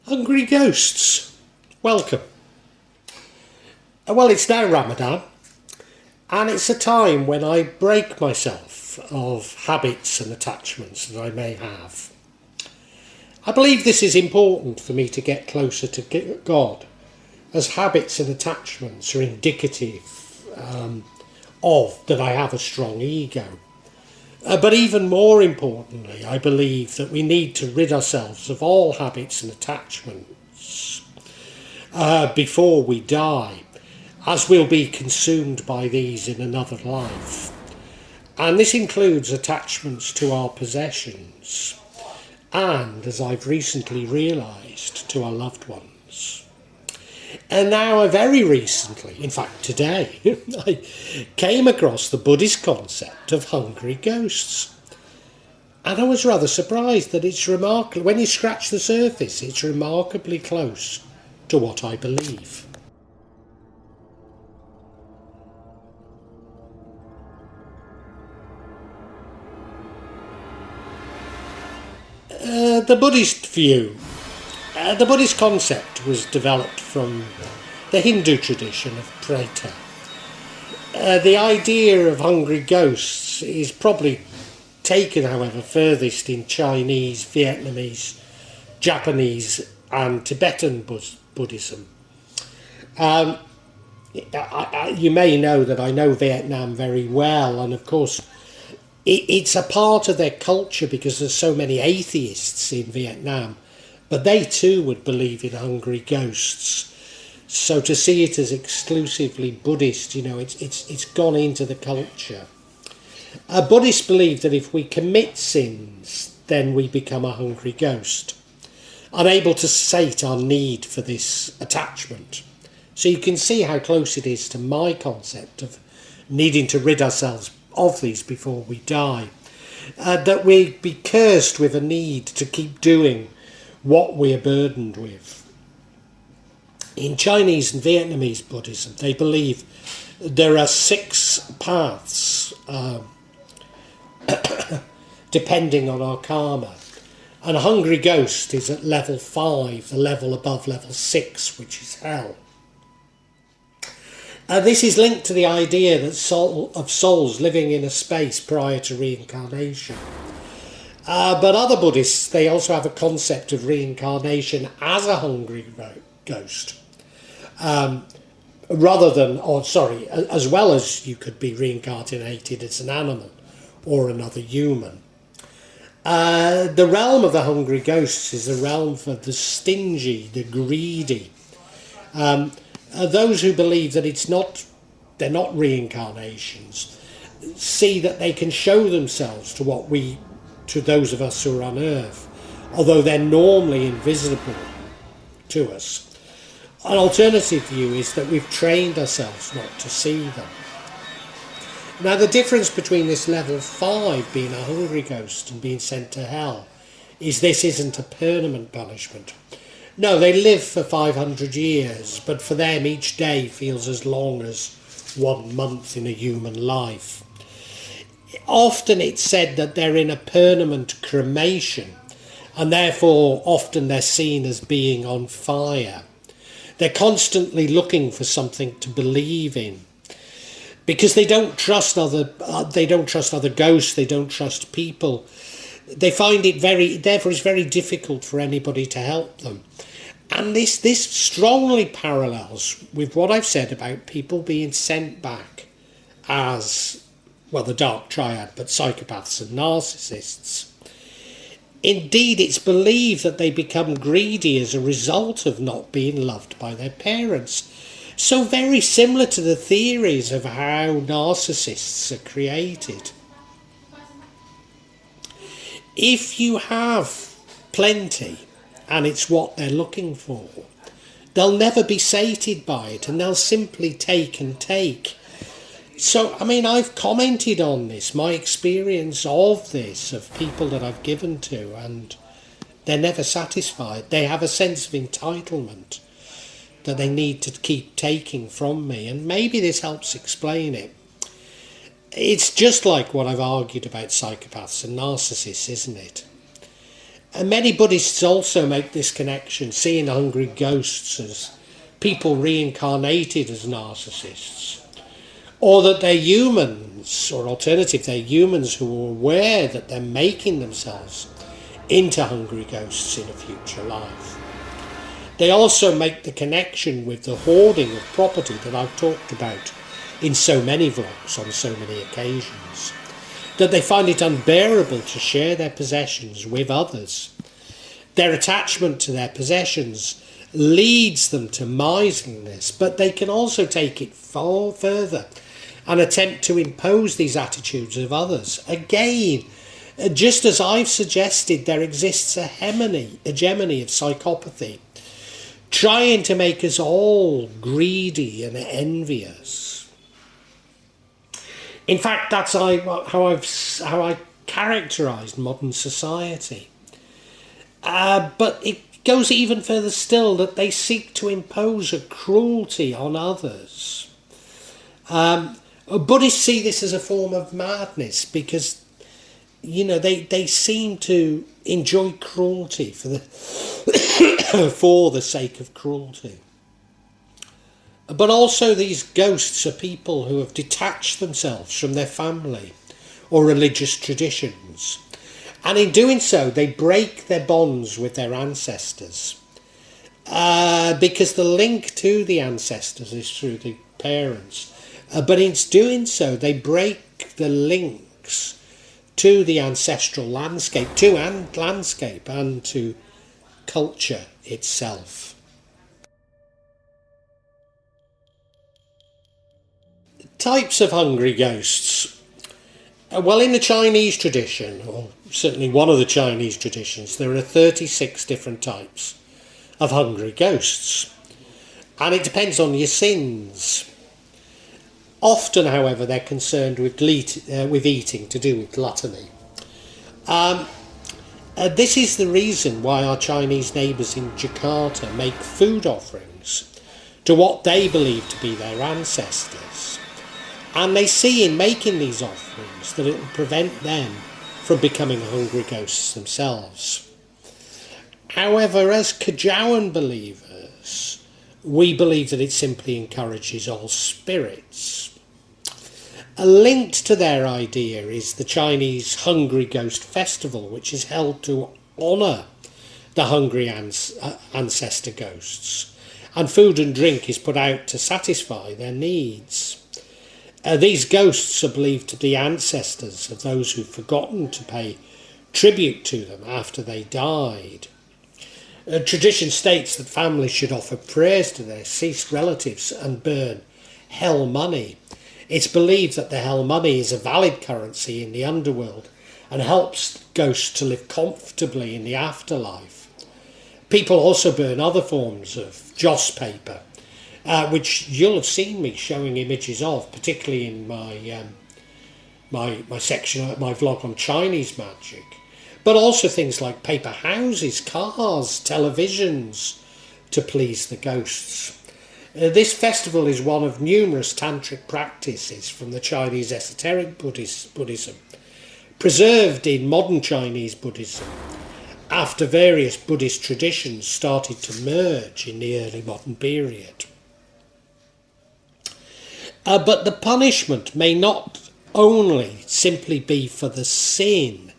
Hungry ghosts, welcome. Well, it's now Ramadan, and it's a time when I break myself of habits and attachments that I may have. I believe this is important for me to get closer to God, as habits and attachments are indicative of that I have a strong ego. But even more importantly, I believe that we need to rid ourselves of all habits and attachments before we die, as we'll be consumed by these in another life. And this includes attachments to our possessions and, as I've recently realised, to our loved ones. And now, very recently, in fact today, I came across the Buddhist concept of hungry ghosts. And I was rather surprised that it's remarkable, when you scratch the surface, it's remarkably close to what I believe. The Buddhist view. The Buddhist concept was developed from the Hindu tradition of Preta. The idea of hungry ghosts is probably taken, however, furthest in Chinese, Vietnamese, Japanese and Tibetan Buddhism. You may know that I know Vietnam very well, and of course it's a part of their culture because there's so many atheists in Vietnam. But they too would believe in hungry ghosts. So to see it as exclusively Buddhist, it's gone into the culture. Buddhists believe that if we commit sins, then we become a hungry ghost, unable to sate our need for this attachment. So you can see how close it is to my concept of needing to rid ourselves of these before we die. That we be cursed with a need to keep doing what we are burdened with. In Chinese and Vietnamese Buddhism, they believe there are 6 paths depending on our karma. And a hungry ghost is at level 5, the level above level 6, which is hell. This is linked to the idea that of souls living in a space prior to reincarnation. But other Buddhists, they also have a concept of reincarnation as a hungry ghost. As well as you could be reincarnated as an animal or another human. The realm of the hungry ghosts is the realm for the stingy, the greedy. Those who believe that they're not reincarnations, see that they can show themselves to those of us who are on earth, although they're normally invisible to us. An alternative view is that we've trained ourselves not to see them. Now, the difference between this level 5 being a hungry ghost and being sent to hell is this isn't a permanent punishment. No, they live for 500 years, but for them each day feels as long as 1 month in a human life. Often it's said that they're in a permanent cremation, and therefore often they're seen as being on fire. They're constantly looking for something to believe in, because they don't trust other ghosts, they don't trust people. They find it therefore it's very difficult for anybody to help them. And this strongly parallels with what I've said about people being sent back as, well, the dark triad, but psychopaths and narcissists. Indeed, it's believed that they become greedy as a result of not being loved by their parents. So very similar to the theories of how narcissists are created. If you have plenty, and it's what they're looking for, they'll never be sated by it, and they'll simply take and take. So, I've commented on this, my experience of this, of people that I've given to, and they're never satisfied. They have a sense of entitlement that they need to keep taking from me, and maybe this helps explain it. It's just like what I've argued about psychopaths and narcissists, isn't it? And many Buddhists also make this connection, seeing hungry ghosts as people reincarnated as narcissists, or that they're humans, or alternative, they're humans who are aware that they're making themselves into hungry ghosts in a future life. They also make the connection with the hoarding of property that I've talked about in so many vlogs on so many occasions, that they find it unbearable to share their possessions with others. Their attachment to their possessions leads them to miserliness, but they can also take it far further and attempt to impose these attitudes of others. Again, just as I've suggested, there exists a hegemony of psychopathy, trying to make us all greedy and envious. In fact, that's how I characterised modern society. But it goes even further still, that they seek to impose a cruelty on others. Buddhists see this as a form of madness because, they seem to enjoy cruelty for the sake of cruelty. But also these ghosts are people who have detached themselves from their family or religious traditions. And in doing so, they break their bonds with their ancestors. Because the link to the ancestors is through the parents. But in doing so, they break the links to the ancestral landscape, and to culture itself. Types of hungry ghosts. Well, in the Chinese tradition, or certainly one of the Chinese traditions, there are 36 different types of hungry ghosts. And it depends on your sins. Often, however, they're concerned with eating, to do with gluttony. This is the reason why our Chinese neighbours in Jakarta make food offerings to what they believe to be their ancestors. And they see in making these offerings that it will prevent them from becoming hungry ghosts themselves. However, as Kajawan believers, we believe that it simply encourages all spirits. Linked to their idea is the Chinese Hungry Ghost Festival, which is held to honour the hungry ancestor ghosts, and food and drink is put out to satisfy their needs. These ghosts are believed to be ancestors of those who've forgotten to pay tribute to them after they died. Tradition states that families should offer prayers to their deceased relatives and burn hell money. It's believed that the hell money is a valid currency in the underworld and helps ghosts to live comfortably in the afterlife. People also burn other forms of joss paper, which you'll have seen me showing images of, particularly in my section, my vlog on Chinese magic. But also things like paper houses, cars, televisions, to please the ghosts. This festival is one of numerous tantric practices from the Chinese esoteric Buddhism, preserved in modern Chinese Buddhism, after various Buddhist traditions started to merge in the early modern period. But the punishment may not only simply be for the sin.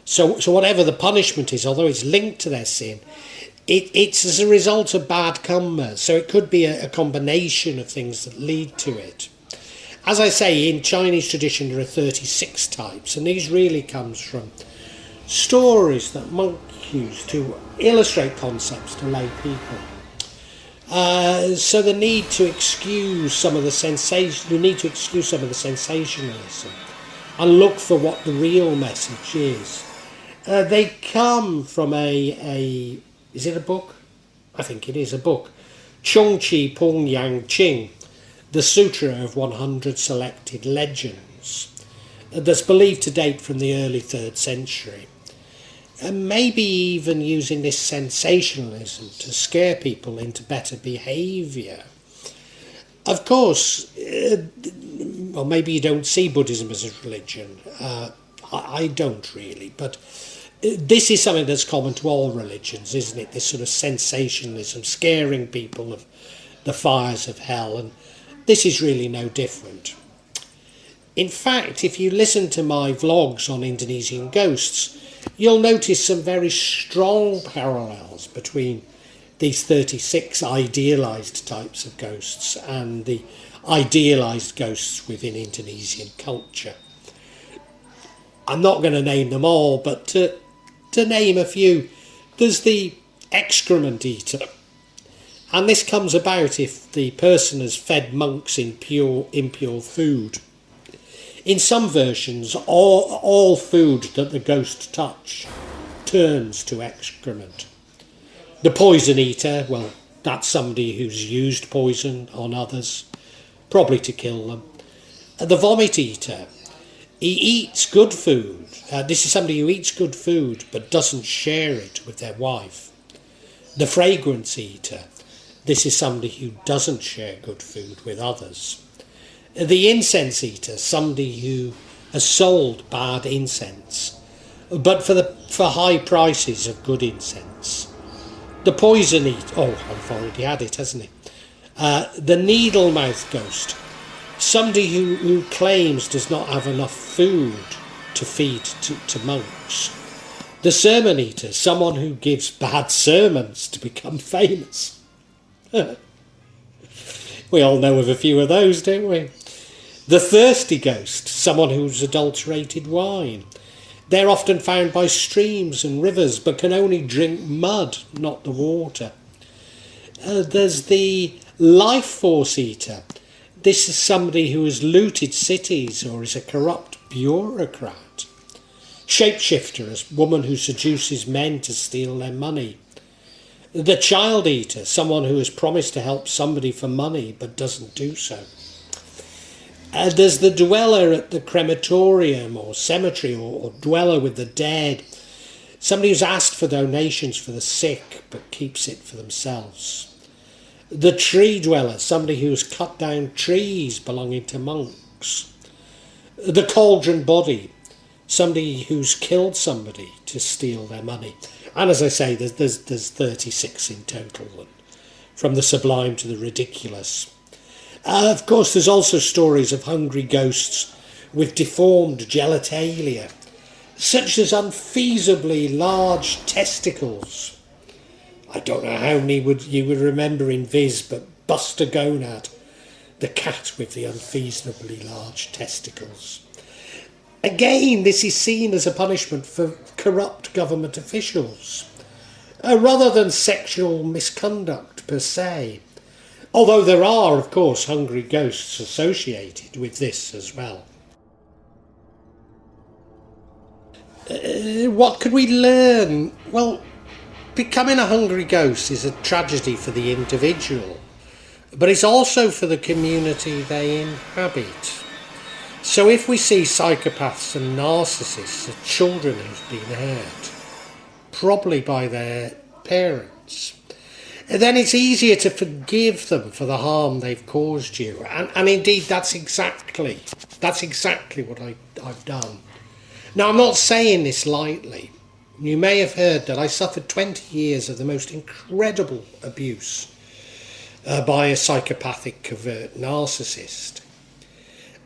So whatever the punishment is, although it's linked to their sin, it's as a result of bad karma. So it could be a combination of things that lead to it. As I say, in Chinese tradition there are 36 types, and these really comes from stories that monks use to illustrate concepts to lay people. So the need to excuse some of the sensationalism and look for what the real message is. They come from is it a book? I think it is a book. Chung Chi Pung Yang Ching, the Sutra of 100 Selected Legends, that's believed to date from the early 3rd century. And maybe even using this sensationalism to scare people into better behaviour. Of course, maybe you don't see Buddhism as a religion. I don't really, but This is something that's common to all religions, isn't it? This sort of sensationalism, scaring people of the fires of hell, and this is really no different. In fact, if you listen to my vlogs on Indonesian ghosts, you'll notice some very strong parallels between these 36 idealised types of ghosts and the idealised ghosts within Indonesian culture. I'm not going to name them all, but to name a few, there's the excrement eater. And this comes about if the person has fed monks in impure food. In some versions, all food that the ghost touch turns to excrement. The poison eater, well, that's somebody who's used poison on others, probably to kill them. The vomit eater, he eats good food. This is somebody who eats good food but doesn't share it with their wife. The fragrance eater, this is somebody who doesn't share good food with others. The incense eater, somebody who has sold bad incense, but for high prices of good incense. The poison eater, I've already had it, hasn't he? The needle mouth ghost, somebody who claims does not have enough food to feed to monks. The sermon eater, someone who gives bad sermons to become famous. We all know of a few of those, don't we? The thirsty ghost, someone who's adulterated wine. They're often found by streams and rivers, but can only drink mud, not the water. There's the life force eater. This is somebody who has looted cities or is a corrupt bureaucrat. Shapeshifter, a woman who seduces men to steal their money. The child eater, someone who has promised to help somebody for money but doesn't do so. There's the dweller at the crematorium or cemetery or dweller with the dead. Somebody who's asked for donations for the sick but keeps it for themselves. The tree dweller, somebody who's cut down trees belonging to monks. The cauldron body, somebody who's killed somebody to steal their money. And as I say, there's 36 in total, from the sublime to the ridiculous. Of course, there's also stories of hungry ghosts with deformed genitalia, such as unfeasibly large testicles. I don't know how many you would remember in Viz, but Buster Gonad, the cat with the unfeasibly large testicles. Again, this is seen as a punishment for corrupt government officials, rather than sexual misconduct per se. Although there are, of course, hungry ghosts associated with this as well. What could we learn? Well, becoming a hungry ghost is a tragedy for the individual, but it's also for the community they inhabit. So if we see psychopaths and narcissists as children who've been hurt, probably by their parents, then it's easier to forgive them for the harm they've caused you. And indeed, that's exactly what I've done. Now, I'm not saying this lightly. You may have heard that I suffered 20 years of the most incredible abuse by a psychopathic covert narcissist.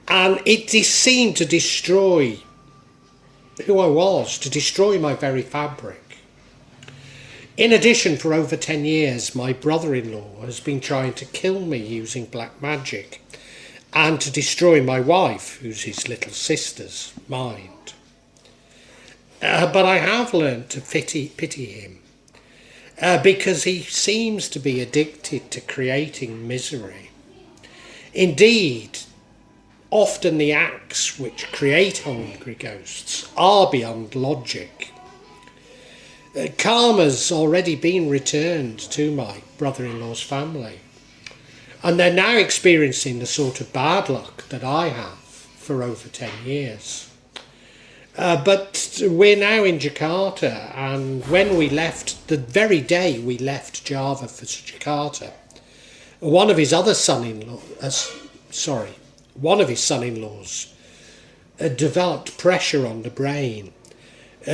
And it seemed to destroy who I was, to destroy my very fabric. In addition, for over 10 years, my brother-in-law has been trying to kill me using black magic and to destroy my wife, who's his little sister's mind. But I have learned to pity him because he seems to be addicted to creating misery. Indeed, often the acts which create hungry ghosts are beyond logic. Karma's already been returned to my brother-in-law's family, and they're now experiencing the sort of bad luck that I have for over 10 years. But we're now in Jakarta, and when we left, the very day we left Java for Jakarta, one of his son-in-laws developed pressure on the brain,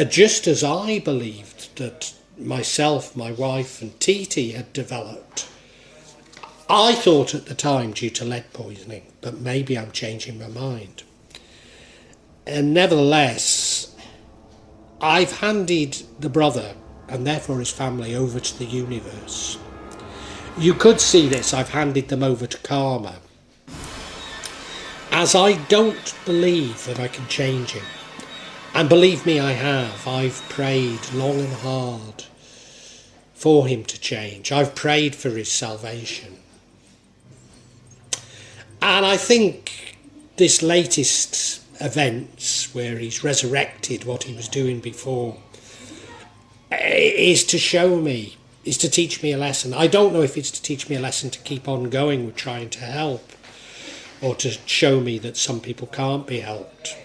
just as I believed that myself, my wife and Titi had developed. I thought at the time due to lead poisoning, but maybe I'm changing my mind. And nevertheless, I've handed the brother, and therefore his family, over to the universe. You could see this, I've handed them over to karma, as I don't believe that I can change him. And believe me, I have. I've prayed long and hard for him to change. I've prayed for his salvation. And I think this latest events where he's resurrected what he was doing before is to show me, is to teach me a lesson. I don't know if it's to teach me a lesson to keep on going with trying to help, or to show me that some people can't be helped.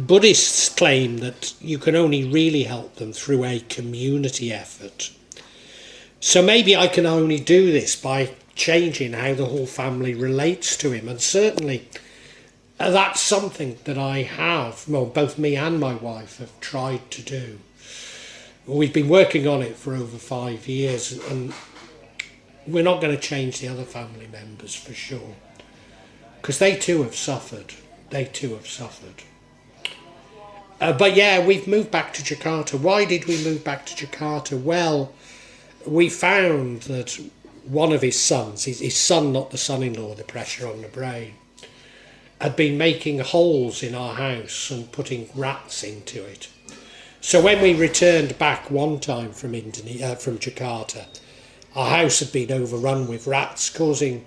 Buddhists claim that you can only really help them through a community effort. So maybe I can only do this by changing how the whole family relates to him. And certainly that's something that I have, well, both me and my wife have tried to do. We've been working on it for over 5 years, and we're not going to change the other family members for sure, because they too have suffered. But yeah, we've moved back to Jakarta. Why did we move back to Jakarta? Well, we found that one of his sons, his son, not the son-in-law, the pressure on the brain, had been making holes in our house and putting rats into it. So when we returned back one time from Jakarta, our house had been overrun with rats, causing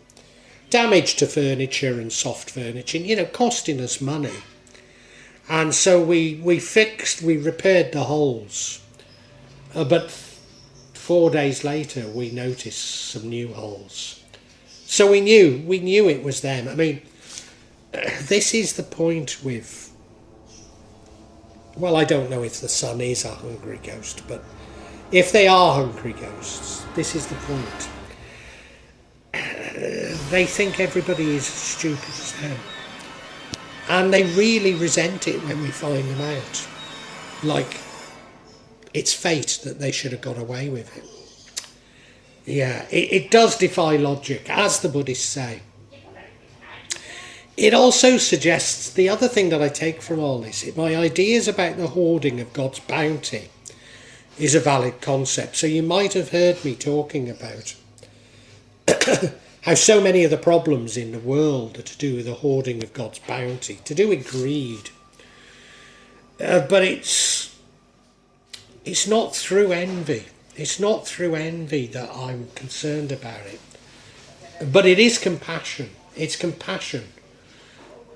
damage to furniture and soft furniture, costing us money. And so we repaired the holes. But 4 days later, we noticed some new holes. So we knew it was them. I mean, this is the point with, well, I don't know if the son is a hungry ghost, but if they are hungry ghosts, this is the point. They think everybody is as stupid as them. And they really resent it when we find them out. Like, it's fate that they should have got away with it. Yeah, it does defy logic, as the Buddhists say. It also suggests, the other thing that I take from all this, my ideas about the hoarding of God's bounty is a valid concept. So you might have heard me talking about how so many of the problems in the world are to do with the hoarding of God's bounty, to do with greed. But it's not through envy. It's not through envy that I'm concerned about it. But it is compassion. It's compassion.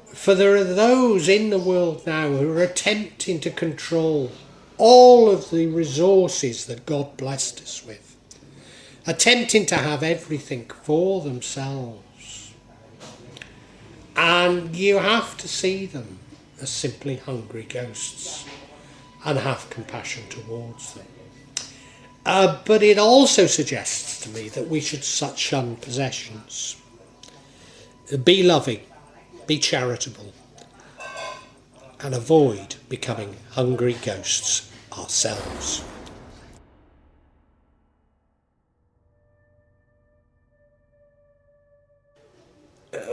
For there are those in the world now who are attempting to control all of the resources that God blessed us with, attempting to have everything for themselves. And you have to see them as simply hungry ghosts and have compassion towards them. But it also suggests to me that we should shun possessions. Be loving, be charitable, and avoid becoming hungry ghosts ourselves.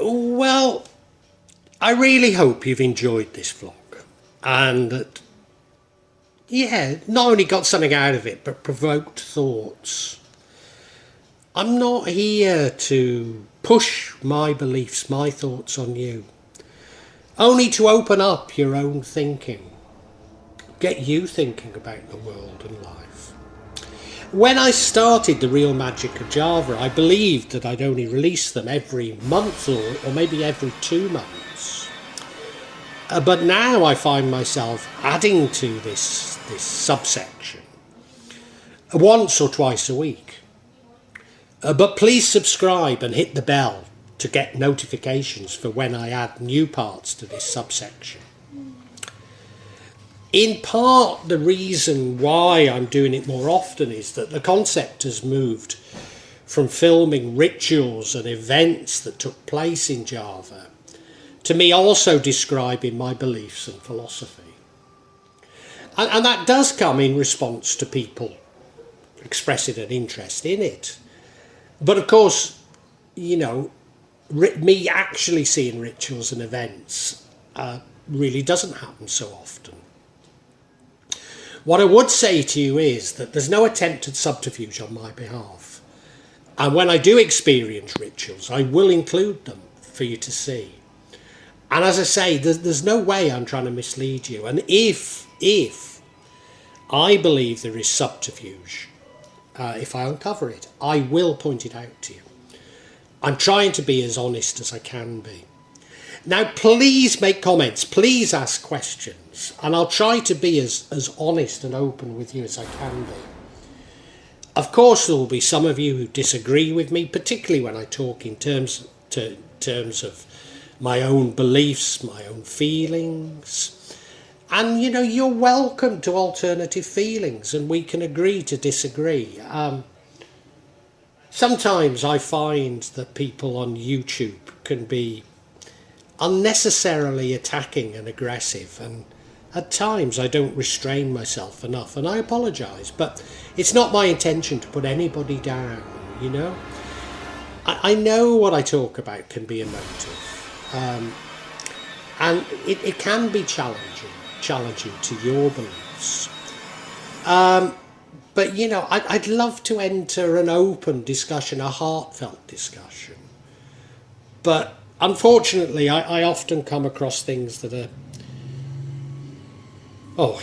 Well, I really hope you've enjoyed this vlog, and that, not only got something out of it, but provoked thoughts. I'm not here to push my beliefs, my thoughts on you, only to open up your own thinking, get you thinking about the world and life. When I started The Real Magic of Java, I believed that I'd only release them every month or maybe every 2 months. But now I find myself adding to this subsection once or twice a week. But please subscribe and hit the bell to get notifications for when I add new parts to this subsection. In part, the reason why I'm doing it more often is that the concept has moved from filming rituals and events that took place in Java to me also describing my beliefs and philosophy. And that does come in response to people expressing an interest in it. But of course, you know, me actually seeing rituals and events really doesn't happen so often. What I would say to you is that there's no attempt at subterfuge on my behalf. And when I do experience rituals, I will include them for you to see. And as I say, there's no way I'm trying to mislead you. And if I believe there is subterfuge, if I uncover it, I will point it out to you. I'm trying to be as honest as I can be. Now, please make comments, please ask questions, and I'll try to be as honest and open with you as I can be. Of course, there will be some of you who disagree with me, particularly when I talk in terms of my own beliefs, my own feelings. And, you know, you're welcome to alternative feelings, and we can agree to disagree. Sometimes I find that people on YouTube can be unnecessarily attacking and aggressive, and at times I don't restrain myself enough, and I apologise, but it's not my intention to put anybody down, you know. I know what I talk about can be emotive, and it can be challenging to your beliefs. But, you know, I'd love to enter an open discussion, a heartfelt discussion. But unfortunately, I often come across things that are,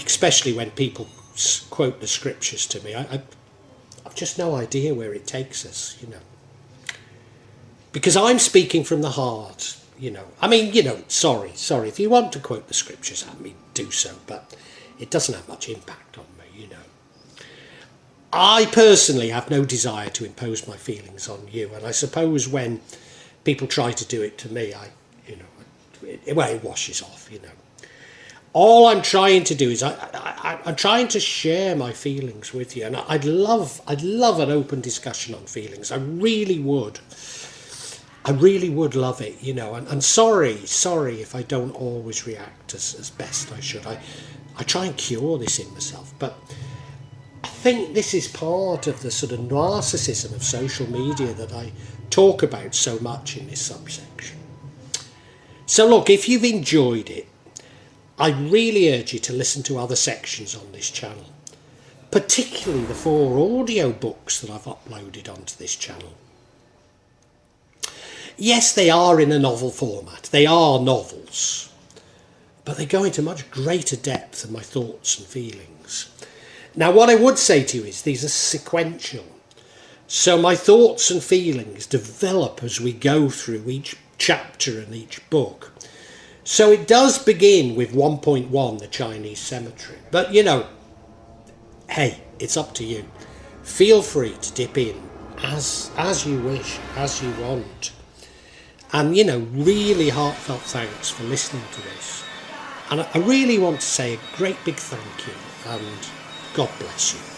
especially when people quote the scriptures to me, I've just no idea where it takes us, you know. Because I'm speaking from the heart, you know. I mean, you know, sorry, if you want to quote the scriptures at me, do so, but it doesn't have much impact on me, you know. I personally have no desire to impose my feelings on you, and I suppose when people try to do it to me, it washes off, you know. All I'm trying to do is I'm trying to share my feelings with you, and I'd love an open discussion on feelings. I really would love it, you know. And sorry if I don't always react as best I should. I try and cure this in myself, but I think this is part of the sort of narcissism of social media that I talk about so much in this subsection. So look, if you've enjoyed it, I really urge you to listen to other sections on this channel, particularly the 4 audio books that I've uploaded onto this channel. Yes, they are in a novel format. They are novels, but they go into much greater depth than my thoughts and feelings. Now, what I would say to you is these are sequential. So my thoughts and feelings develop as we go through each chapter and each book. So it does begin with 1.1, the Chinese cemetery. But, you know, hey, it's up to you. Feel free to dip in as you wish, as you want. And, you know, really heartfelt thanks for listening to this. And I really want to say a great big thank you, and God bless you.